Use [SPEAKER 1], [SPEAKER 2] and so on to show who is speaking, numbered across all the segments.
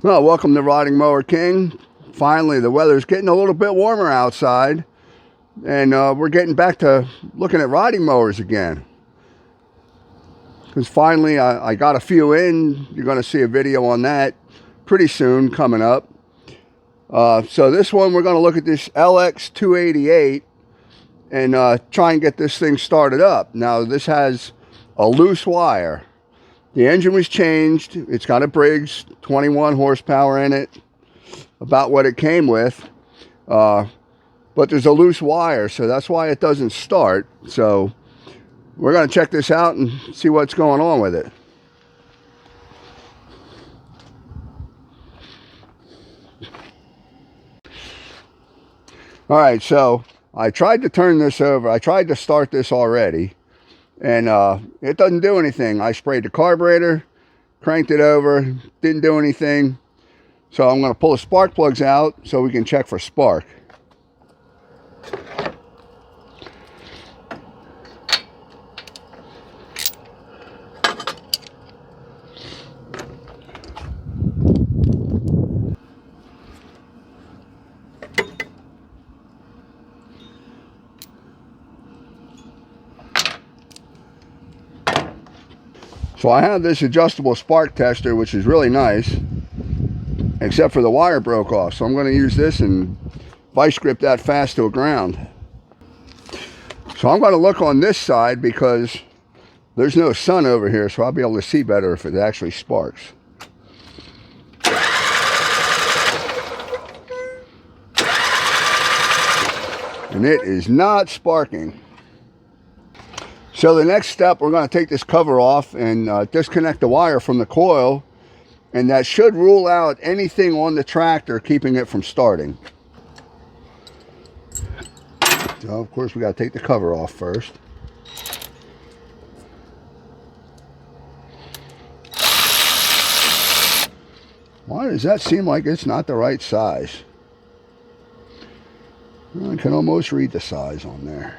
[SPEAKER 1] Well, welcome to Riding Mower King. Finally, the weather's getting a little bit warmer outside, and we're getting back to looking at riding mowers again. Because finally, I got a few in. You're going to see a video on that pretty soon coming up. So this one, we're going to look at this LX288 and try and get this thing started up. Now, this has a loose wire. The engine was changed. It's got a Briggs 21 horsepower in it, about what it came with. But there's a loose wire, so that's why it doesn't start. So we're going to check this out and see what's going on with it. All right, so I tried to turn this over. I tried to start this already, and it doesn't do anything. I sprayed the carburetor, cranked it over, didn't do anything. So I'm going to pull the spark plugs out so we can check for spark. So I have this adjustable spark tester, which is really nice, except for the wire broke off. So I'm going to use this and vice grip that fast to the ground. So I'm going to look on this side because there's no sun over here, so I'll be able to see better if it actually sparks. And it is not sparking. So the next step, we're going to take this cover off and disconnect the wire from the coil, and that should rule out anything on the tractor keeping it from starting. So of course we got to take the cover off first. Why does that seem like it's not the right size? I can almost read the size on there.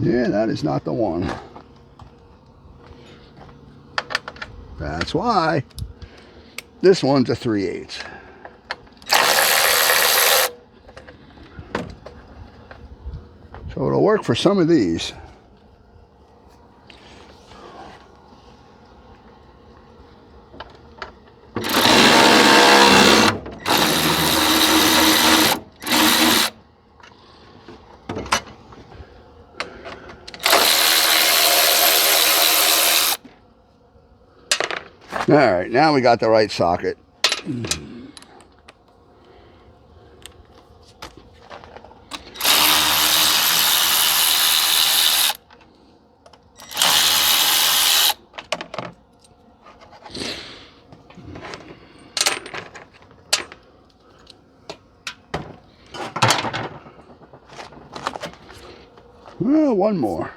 [SPEAKER 1] Yeah, that is not the one. That's why. This one's a 3/8. So it'll work for some of these. All right, now we got the right socket. Well, one more.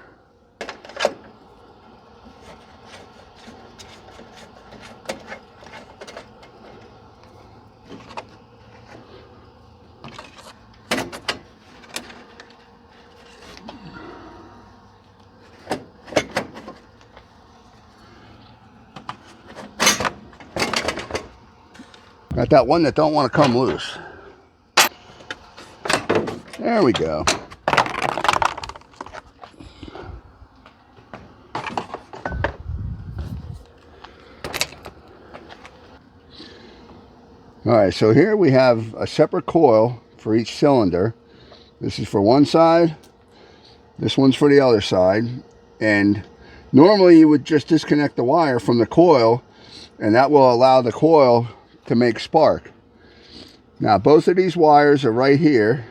[SPEAKER 1] Got that one that don't want to come loose. There we go. All right, so here we have a separate coil for each cylinder. This is for one side, this one's for the other side, and normally you would just disconnect the wire from the coil, and that will allow the coil to make spark. Now both of these wires are right here,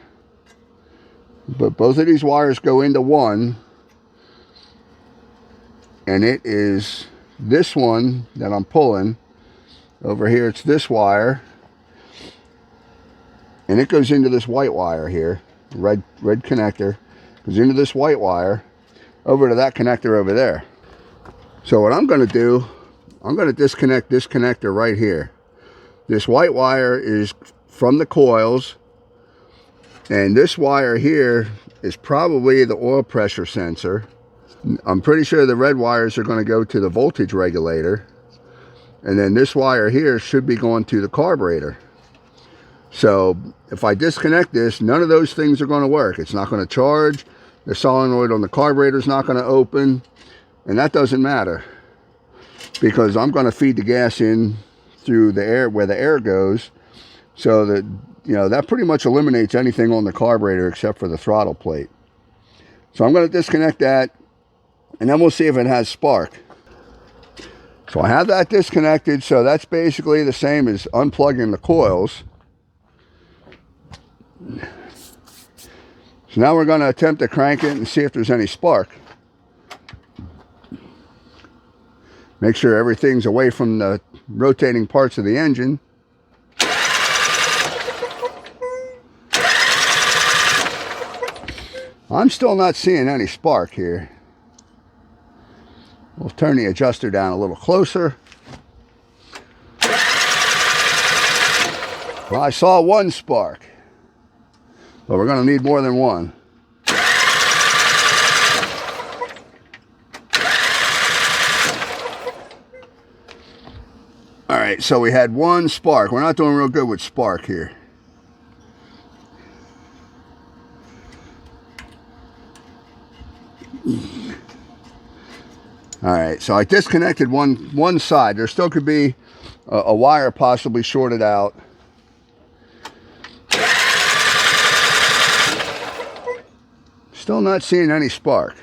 [SPEAKER 1] but both of these wires go into one, and it is this one that I'm pulling. Over here it's this wire, and it goes into this white wire here. Red connector goes into this white wire over to that connector over there. So what I'm going to do, I'm going to disconnect this connector right here. This white wire is from the coils, and this wire here is probably the oil pressure sensor. I'm pretty sure the red wires are going to go to the voltage regulator, And then this wire here should be going to the carburetor. So if I disconnect this, none of those things are going to work. It's not going to charge. The solenoid on the carburetor is not going to open. And that doesn't matter, because I'm going to feed the gas in through the air, where the air goes. So that, you know, that pretty much eliminates anything on the carburetor except for the throttle plate. So I'm going to disconnect that, and then we'll see if it has spark. So I have that disconnected, so that's basically the same as unplugging the coils. So now we're going to attempt to crank it and see if there's any spark. Make sure everything's away from the rotating parts of the engine. I'm still not seeing any spark here. We'll turn the adjuster down a little closer. Well, I saw one spark, but we're going to need more than one. All right, so we had one spark. We're not doing real good with spark here. All right, so I disconnected one side. There still could be a wire possibly shorted out. Still not seeing any spark.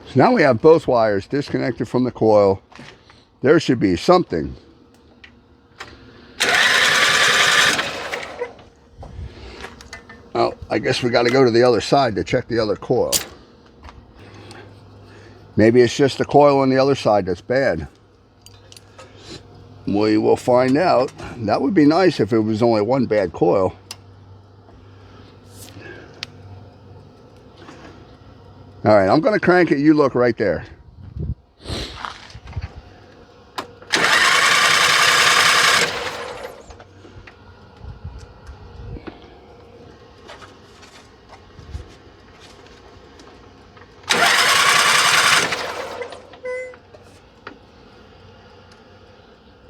[SPEAKER 1] So now we have both wires disconnected from the coil. There should be something. Oh, I guess we got to go to the other side to check the other coil. Maybe it's just the coil on the other side that's bad. We will find out. That would be nice if it was only one bad coil. All right, I'm going to crank it. You look right there.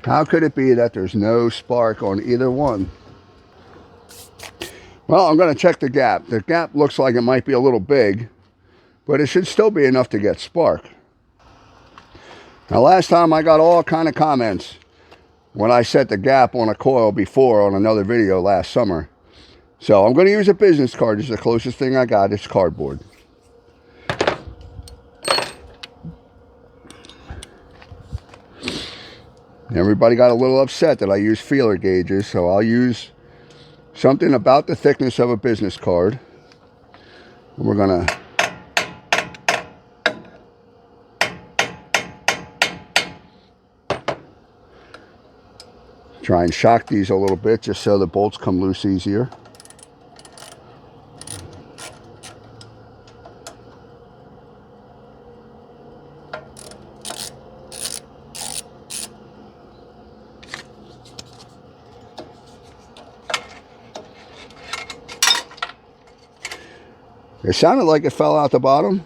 [SPEAKER 1] How could it be that there's no spark on either one? Well, I'm going to check the gap. The gap looks like it might be a little big, but it should still be enough to get spark. Now, last time I got all kind of comments when I set the gap on a coil before on another video last summer. So I'm going to use a business card. This is the closest thing I got. It's cardboard. Everybody got a little upset that I use feeler gauges, so I'll use something about the thickness of a business card. And we're going to try and shock these a little bit just so the bolts come loose easier. It sounded like it fell out the bottom.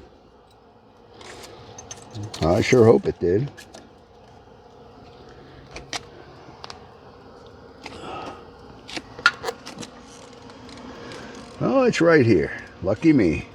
[SPEAKER 1] I sure hope it did. Oh, it's right here. Lucky me.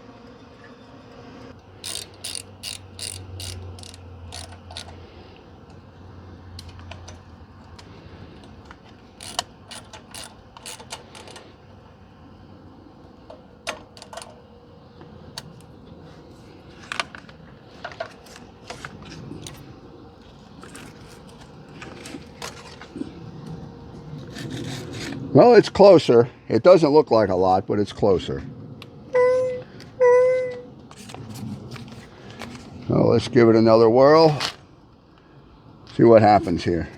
[SPEAKER 1] Well, it's closer. It doesn't look like a lot, but it's closer. So let's give it another whirl. See what happens here.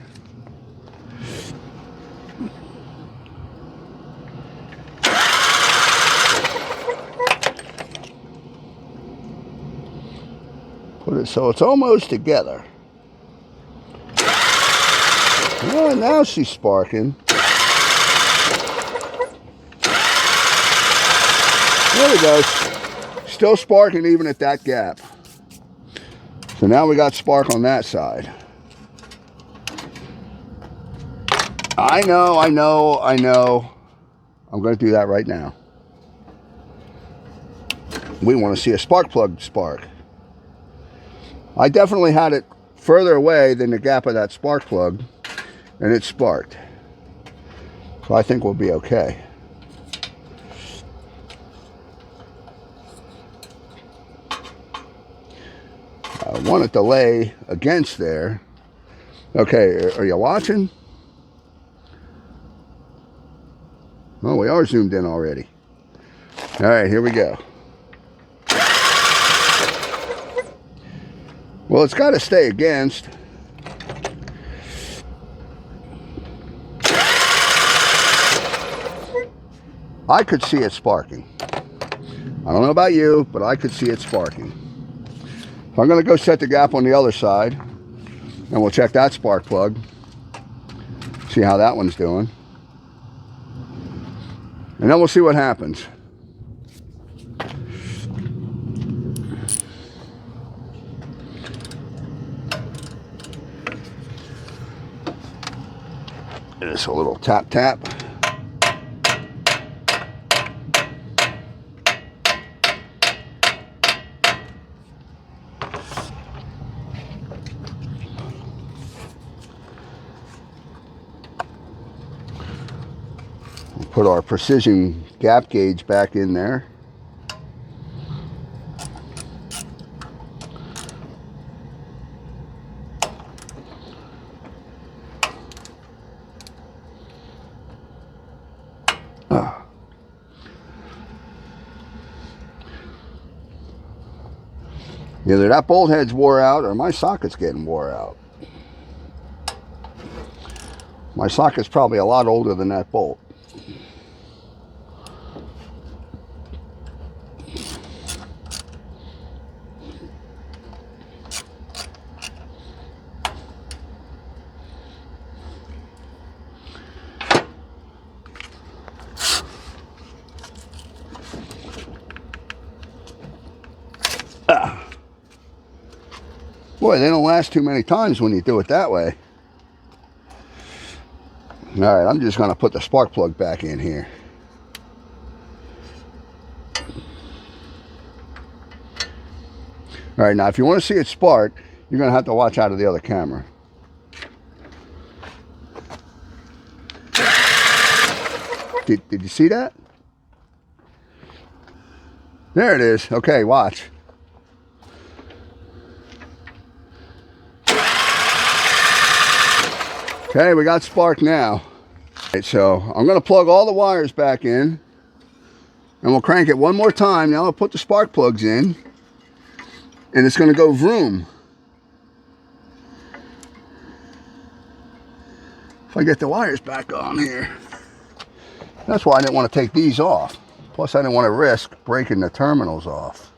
[SPEAKER 1] Put it so it's almost together. Oh, now she's sparking. There we go. Still sparking even at that gap. So now we got spark on that side. I know. I'm going to do that right now. We want to see a spark plug spark. I definitely had it further away than the gap of that spark plug, and it sparked. So I think we'll be okay. I want it to lay against there. Okay, are you watching? Oh, we are zoomed in already. All right, here we go. Well, it's got to stay against. I could see it sparking. I don't know about you, but I could see it sparking. So I'm going to go set the gap on the other side, and we'll check that spark plug. See how that one's doing. And then we'll see what happens. Just a little tap tap. We'll put our precision gap gauge back in there. Either that bolt head's wore out or my socket's getting wore out. My socket's probably a lot older than that bolt. Boy, they don't last too many times when you do it that way. All right, I'm just going to put the spark plug back in here. All right, now if you want to see it spark, you're going to have to watch out of the other camera. Did you see that? There it is. Okay, watch. Okay, we got spark now. Right, so I'm going to plug all the wires back in, and we'll crank it one more time. Now I'll put the spark plugs in, and it's going to go vroom. If I get the wires back on here. That's why I didn't want to take these off. Plus I didn't want to risk breaking the terminals off.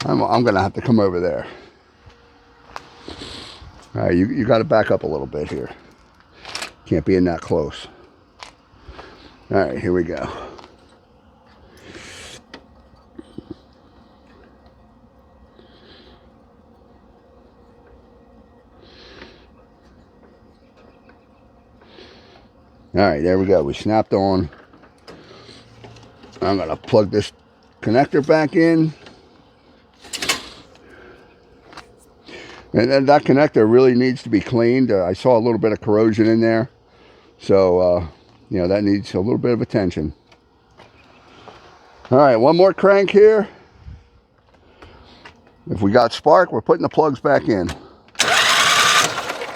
[SPEAKER 1] I'm going to have to come over there. All right, you got to back up a little bit here. Can't be in that close. All right, here we go. All right, there we go. We snapped on. I'm going to plug this connector back in. And that connector really needs to be cleaned. I saw a little bit of corrosion in there. So, you know, that needs a little bit of attention. All right, one more crank here. If we got spark, we're putting the plugs back in.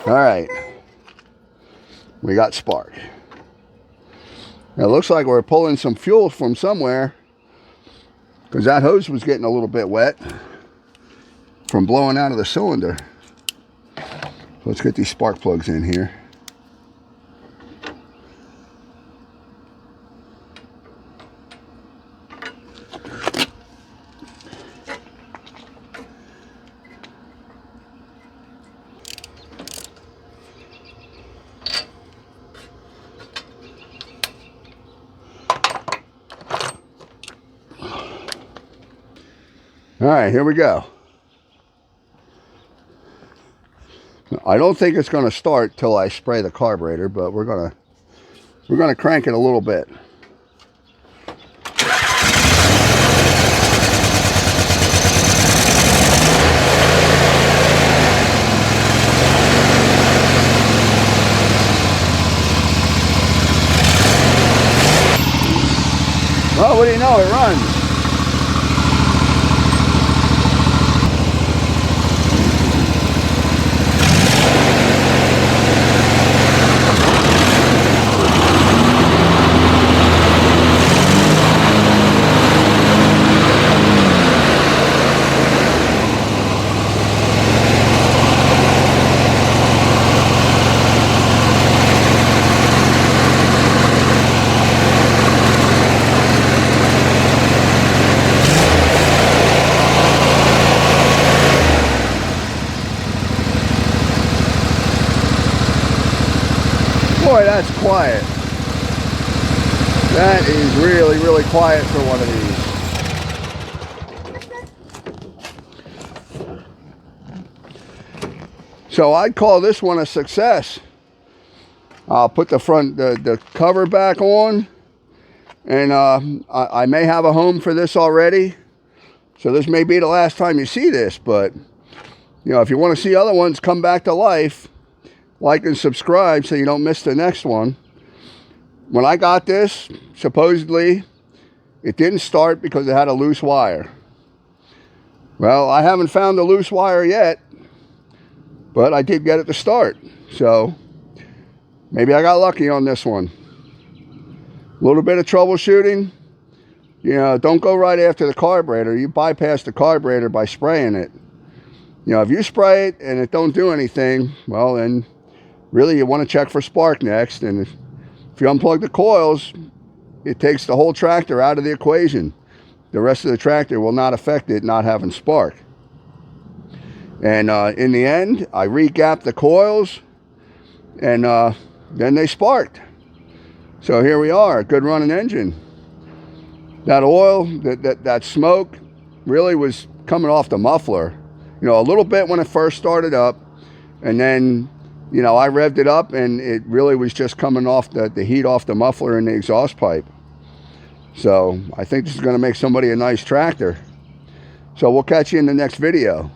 [SPEAKER 1] All right. We got spark. Now, it looks like we're pulling some fuel from somewhere, because that hose was getting a little bit wet from blowing out of the cylinder. Let's get these spark plugs in here. All right, here we go. I don't think it's going to start till I spray the carburetor, but we're gonna crank it a little bit. Well, what do you know? It runs. Boy, that's quiet. That is really, really quiet for one of these. So I'd call this one a success. I'll put the cover back on, and I may have a home for this already. So this may be the last time you see this, but you know, if you want to see other ones come back to life, like and subscribe so you don't miss the next one. When I got this, supposedly it didn't start because it had a loose wire. Well, I haven't found the loose wire yet, but I did get it to start. So maybe I got lucky on this one. A little bit of troubleshooting. You know, don't go right after the carburetor. You bypass the carburetor by spraying it. You know, if you spray it and it don't do anything, well, then really you want to check for spark next. And if you unplug the coils, it takes the whole tractor out of the equation. The rest of the tractor will not affect it not having spark. And in the end, I re-gapped the coils, and then they sparked. So here we are, a good running engine. That oil, that smoke really was coming off the muffler. You know, a little bit when it first started up, and then, you know, I revved it up and it really was just coming off the heat off the muffler and the exhaust pipe. So I think this is going to make somebody a nice tractor. So we'll catch you in the next video.